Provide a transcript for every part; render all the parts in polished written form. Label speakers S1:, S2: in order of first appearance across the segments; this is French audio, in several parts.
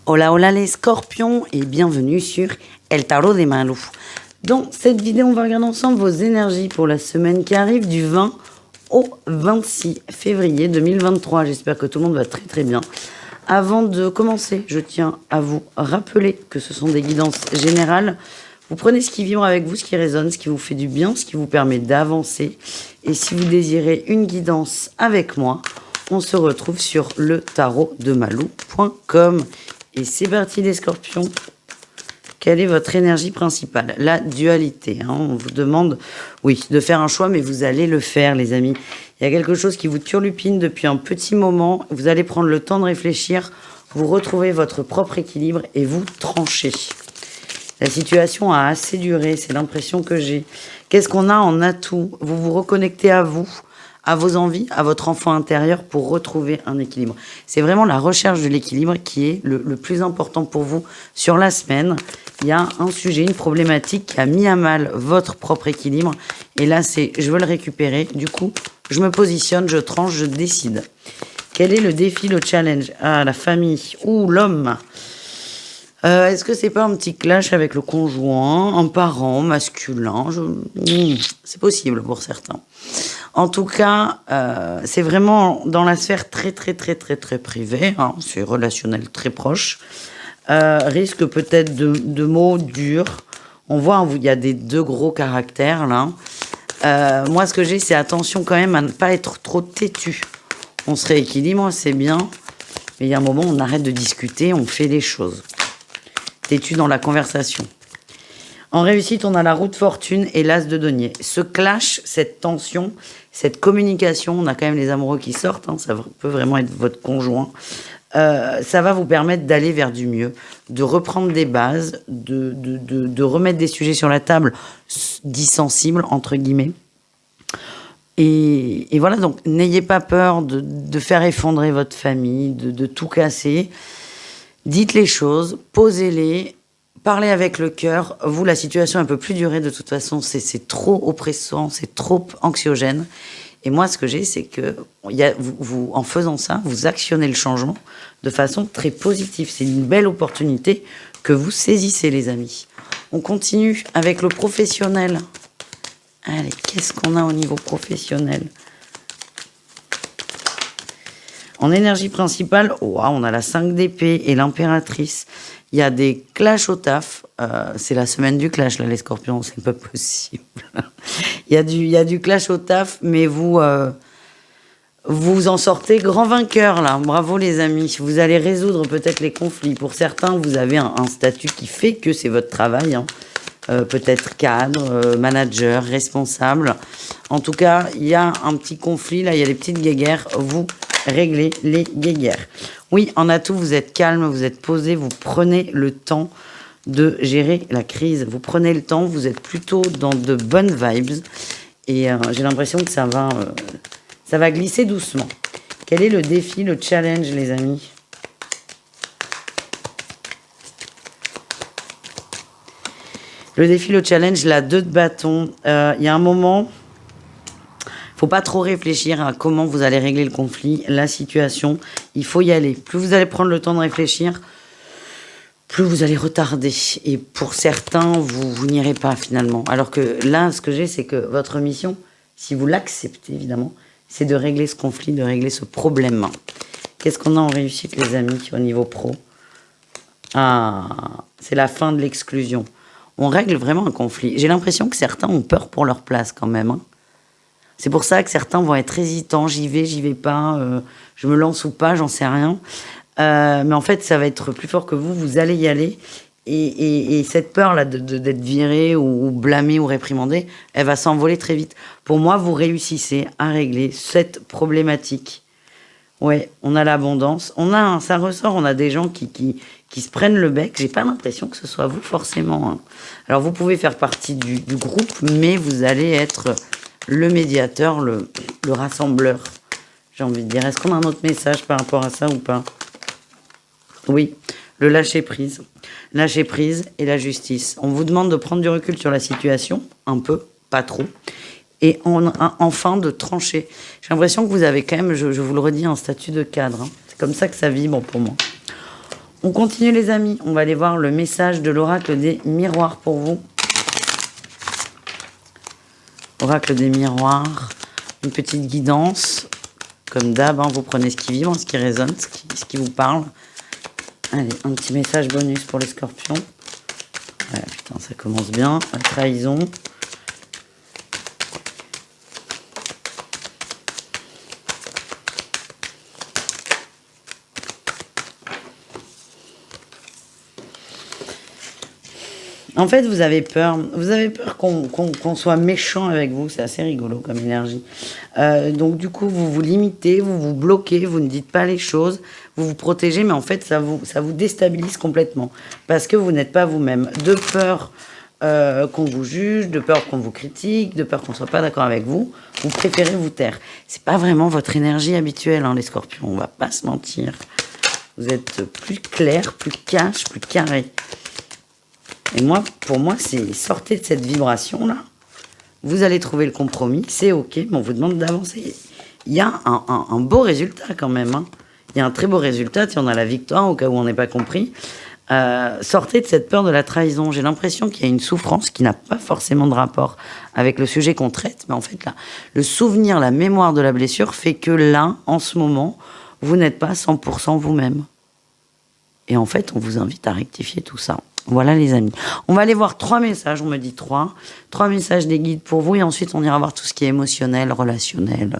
S1: Hola hola les scorpions et bienvenue sur El Tarot des Malou. Dans cette vidéo, on va regarder ensemble vos énergies pour la semaine qui arrive du 20 au 26 février 2023. J'espère que tout le monde va très très bien. Avant de commencer, je tiens à vous rappeler que ce sont des guidances générales. Vous prenez ce qui vibre avec vous, ce qui résonne, ce qui vous fait du bien, ce qui vous permet d'avancer. Et si vous désirez une guidance avec moi, on se retrouve sur le tarotdemalou.com. Et c'est parti les scorpions. Quelle est votre énergie principale? La dualité. On vous demande, oui, de faire un choix, mais vous allez le faire, les amis. Il y a quelque chose qui vous turlupine depuis un petit moment. Vous allez prendre le temps de réfléchir. Vous retrouvez votre propre équilibre et vous tranchez. La situation a assez duré, c'est l'impression que j'ai. Qu'est-ce qu'on a en atout? Vous vous reconnectez à vous, à vos envies, à votre enfant intérieur pour retrouver un équilibre. C'est vraiment la recherche de l'équilibre qui est le plus important pour vous sur la semaine. Il y a un sujet, une problématique qui a mis à mal votre propre équilibre. Et là, c'est je veux le récupérer. Du coup, je me positionne, je tranche, je décide. Quel est le défi, le challenge? Ah, la famille ou l'homme. Est-ce que c'est pas un petit clash avec le conjoint, un parent masculin? C'est possible pour certains. En tout cas, c'est vraiment dans la sphère très privée. C'est relationnel très proche. Risque peut-être de mots durs. On voit, il y a des deux gros caractères là. Moi, ce que j'ai, c'est attention quand même à ne pas être trop têtu. On se rééquilibre, c'est bien. Mais il y a un moment, on arrête de discuter, on fait les choses. Têtu dans la conversation. En réussite, on a la roue de fortune et l'as de denier. Ce clash, cette tension, cette communication, on a quand même les amoureux qui sortent, ça peut vraiment être votre conjoint. Ça va vous permettre d'aller vers du mieux, de reprendre des bases, de remettre des sujets sur la table dits sensibles, entre guillemets. Et voilà, donc n'ayez pas peur de faire effondrer votre famille, de tout casser. Dites les choses, posez-les, parlez avec le cœur. Vous, la situation un peu plus durer de toute façon, c'est trop oppressant, c'est trop anxiogène. Et moi, ce que j'ai, c'est que vous, en faisant ça, vous actionnez le changement de façon très positive. C'est une belle opportunité que vous saisissez, les amis. On continue avec le professionnel. Allez, qu'est-ce qu'on a au niveau professionnel? En énergie principale, on a la 5 d'épée et l'impératrice. Il y a des clashs au taf. C'est la semaine du clash, là, les scorpions, c'est pas possible. Il y a du clash au taf, mais vous en sortez grand vainqueur, là. Bravo, les amis. Vous allez résoudre peut-être les conflits. Pour certains, vous avez un statut qui fait que c'est votre travail. Peut-être cadre, manager, responsable. En tout cas, il y a un petit conflit, là, il y a des petites guéguerres. Vous réglez les guéguerres. Oui, en atout, vous êtes calme, vous êtes posé, vous prenez le temps de gérer la crise. Vous prenez le temps, vous êtes plutôt dans de bonnes vibes. Et j'ai l'impression que ça va glisser doucement. Quel est le défi, le challenge, les amis? Le défi, le challenge, la 2 de bâton. Il y a un moment, faut pas trop réfléchir à comment vous allez régler le conflit, la situation. Il faut y aller. Plus vous allez prendre le temps de réfléchir, plus vous allez retarder. Et pour certains, vous n'irez pas finalement. Alors que là, ce que j'ai, c'est que votre mission, si vous l'acceptez évidemment, c'est de régler ce conflit, de régler ce problème. Qu'est-ce qu'on a en réussite, les amis, au niveau pro? C'est la fin de l'exclusion. On règle vraiment un conflit. J'ai l'impression que certains ont peur pour leur place quand même. C'est pour ça que certains vont être hésitants. J'y vais pas, je me lance ou pas, j'en sais rien. Mais en fait, ça va être plus fort que vous. Vous allez y aller. Et cette peur-là d'être viré ou blâmé ou réprimandé, elle va s'envoler très vite. Pour moi, vous réussissez à régler cette problématique. Ouais, on a l'abondance. Ça ressort, on a des gens qui se prennent le bec. J'ai pas l'impression que ce soit vous forcément. Alors vous pouvez faire partie du groupe, mais vous allez être le médiateur, le rassembleur. J'ai envie de dire. Est-ce qu'on a un autre message par rapport à ça ou pas? Oui, le lâcher prise. Lâcher prise et la justice. On vous demande de prendre du recul sur la situation, un peu, pas trop. Et enfin de trancher. J'ai l'impression que vous avez quand même, je vous le redis, un statut de cadre. C'est comme ça que ça vibre pour moi. On continue les amis, on va aller voir le message de l'oracle des miroirs pour vous. Oracle des miroirs, une petite guidance. Comme d'hab, hein, vous prenez ce qui vibre, ce qui résonne, ce qui vous parle. Allez, un petit message bonus pour les scorpions. Ouais, putain, ça commence bien. La trahison. En fait, vous avez peur qu'on soit méchant avec vous. C'est assez rigolo comme énergie. Donc du coup, vous vous limitez, vous vous bloquez, vous ne dites pas les choses, vous vous protégez, mais en fait, ça vous déstabilise complètement parce que vous n'êtes pas vous-même. De peur qu'on vous juge, de peur qu'on vous critique, de peur qu'on soit pas d'accord avec vous, vous préférez vous taire. C'est pas vraiment votre énergie habituelle, hein, les Scorpions. On va pas se mentir. Vous êtes plus clair, plus cash, plus carré. Et moi, pour moi, c'est sortez de cette vibration-là. Vous allez trouver le compromis, c'est OK, mais on vous demande d'avancer. Il y a un beau résultat quand même. Hein. Il y a un très beau résultat, si on a la victoire, au cas où on n'est pas compris. Sortez de cette peur de la trahison. J'ai l'impression qu'il y a une souffrance qui n'a pas forcément de rapport avec le sujet qu'on traite, mais en fait, là, le souvenir, la mémoire de la blessure fait que là, en ce moment, vous n'êtes pas 100% vous-même. Et en fait, on vous invite à rectifier tout ça. Voilà les amis. On va aller voir 3 messages, on me dit 3. 3 messages des guides pour vous et ensuite on ira voir tout ce qui est émotionnel, relationnel,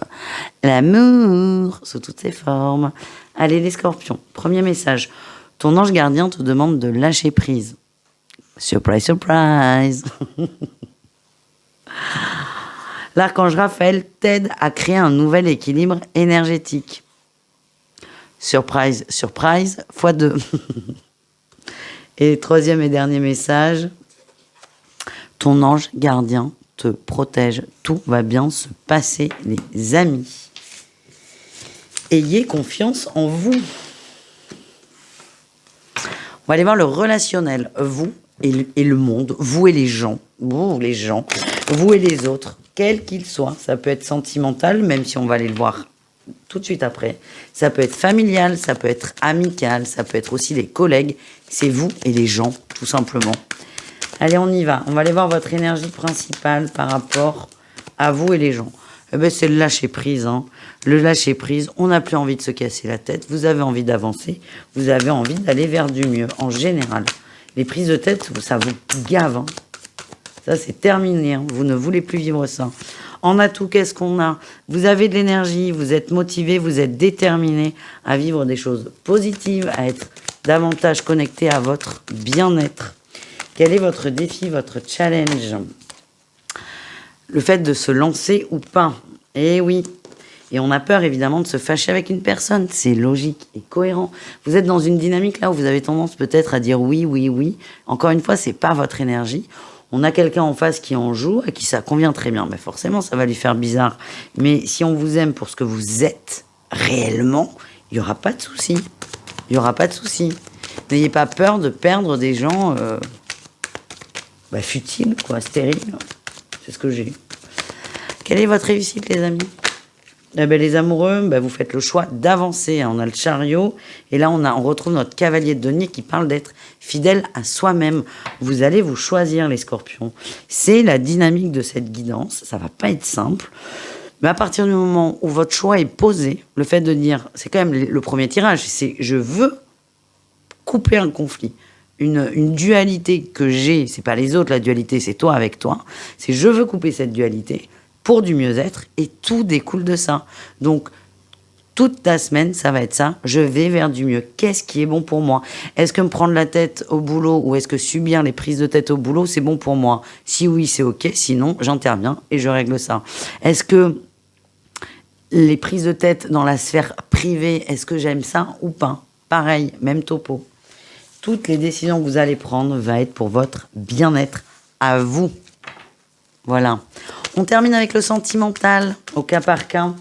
S1: l'amour sous toutes ses formes. Allez les scorpions, premier message. Ton ange gardien te demande de lâcher prise. Surprise, surprise. L'archange Raphaël t'aide à créer un nouvel équilibre énergétique. Surprise, surprise, x2. Et troisième et dernier message, ton ange gardien te protège. Tout va bien se passer, les amis. Ayez confiance en vous. On va aller voir le relationnel. Vous et le monde, vous et les gens, vous et les autres, quels qu'ils soient. Ça peut être sentimental, même si on va aller le voir tout de suite après. Ça peut être familial, ça peut être amical, ça peut être aussi les collègues. C'est vous et les gens, tout simplement. Allez, on y va. On va aller voir votre énergie principale par rapport à vous et les gens. Eh ben, c'est le lâcher prise. Hein. Le lâcher prise, on n'a plus envie de se casser la tête. Vous avez envie d'avancer. Vous avez envie d'aller vers du mieux, en général. Les prises de tête, ça vous gave. Hein. Ça, c'est terminé. Hein. Vous ne voulez plus vivre ça. En atout, qu'est-ce qu'on a? Vous avez de l'énergie, vous êtes motivé, vous êtes déterminé à vivre des choses positives, à être davantage connecté à votre bien-être. Quel est votre défi, votre challenge? Le fait de se lancer ou pas. Eh oui. Et on a peur évidemment de se fâcher avec une personne. C'est logique et cohérent. Vous êtes dans une dynamique là où vous avez tendance peut-être à dire oui, oui, oui. Encore une fois, c'est pas votre énergie. On a quelqu'un en face qui en joue, à qui ça convient très bien. Mais forcément, ça va lui faire bizarre. Mais si on vous aime pour ce que vous êtes réellement, il n'y aura pas de souci. Il n'y aura pas de souci. N'ayez pas peur de perdre des gens futiles, quoi, stériles. C'est ce que j'ai. Quelle est votre réussite, les amis? Les amoureux, vous faites le choix d'avancer. On a le chariot. Et là, on retrouve notre cavalier de denier qui parle d'être fidèle à soi-même. Vous allez vous choisir, les scorpions. C'est la dynamique de cette guidance. Ça va pas être simple. Mais à partir du moment où votre choix est posé, le fait de dire, c'est quand même le premier tirage, c'est je veux couper un conflit. Une dualité que j'ai, c'est pas les autres, la dualité, c'est toi avec toi. C'est je veux couper cette dualité pour du mieux-être et tout découle de ça. Donc, toute ta semaine, ça va être ça. Je vais vers du mieux. Qu'est-ce qui est bon pour moi? Est-ce que me prendre la tête au boulot ou est-ce que subir les prises de tête au boulot, c'est bon pour moi? Si oui, c'est OK. Sinon, j'interviens et je règle ça. Est-ce que les prises de tête dans la sphère privée, est-ce que j'aime ça ou pas? Pareil, même topo. Toutes les décisions que vous allez prendre vont être pour votre bien-être à vous. Voilà. On termine avec le sentimental, au cas par cas.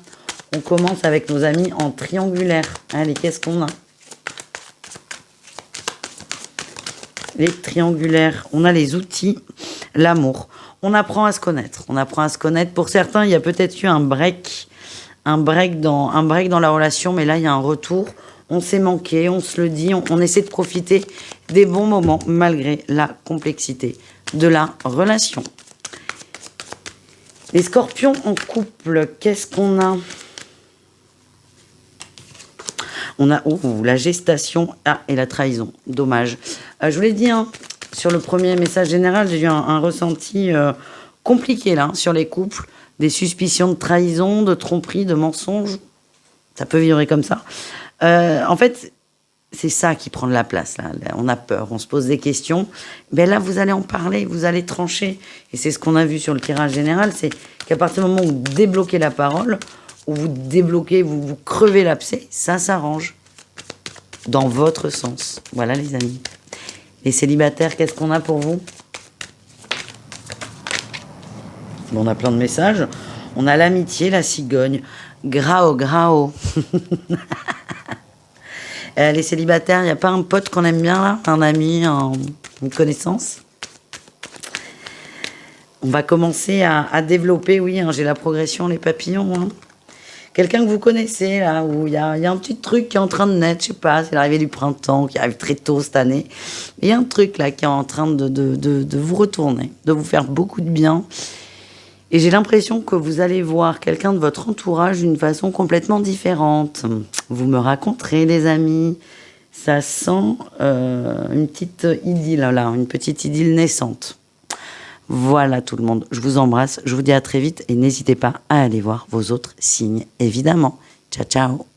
S1: On commence avec nos amis en triangulaire. Allez, qu'est-ce qu'on a? Les triangulaires, on a les outils, l'amour. On apprend à se connaître. On apprend à se connaître. Pour certains, il y a peut-être eu un break dans la relation, mais là, il y a un retour. On s'est manqué, on se le dit, on essaie de profiter des bons moments malgré la complexité de la relation. Les scorpions en couple, qu'est-ce qu'on a? On a la gestation et la trahison. Dommage. Je vous l'ai dit, hein, sur le premier message général, j'ai eu un ressenti compliqué là, sur les couples. Des suspicions de trahison, de tromperie, de mensonge. Ça peut vibrer comme ça. En fait, c'est ça qui prend de la place. Là. On a peur, on se pose des questions. Ben là, vous allez en parler, vous allez trancher. Et c'est ce qu'on a vu sur le tirage général, c'est qu'à partir du moment où vous débloquez la parole, où vous débloquez, vous crevez l'abcès, ça s'arrange. Dans votre sens. Voilà les amis. Les célibataires, qu'est-ce qu'on a pour vous? Bon, on a plein de messages. On a l'amitié, la cigogne. Grao, grao. Les célibataires, il n'y a pas un pote qu'on aime bien là? Un ami, une connaissance? On va commencer à développer, oui, hein, j'ai la progression, les papillons. Hein. Quelqu'un que vous connaissez, là, où il y a un petit truc qui est en train de naître, je sais pas, c'est l'arrivée du printemps, qui arrive très tôt cette année. Il y a un truc, là, qui est en train de vous retourner, de vous faire beaucoup de bien. Et j'ai l'impression que vous allez voir quelqu'un de votre entourage d'une façon complètement différente. Vous me raconterez, les amis. Ça sent une petite idylle, là, une petite idylle naissante. Voilà tout le monde, je vous embrasse, je vous dis à très vite et n'hésitez pas à aller voir vos autres signes, évidemment. Ciao, ciao.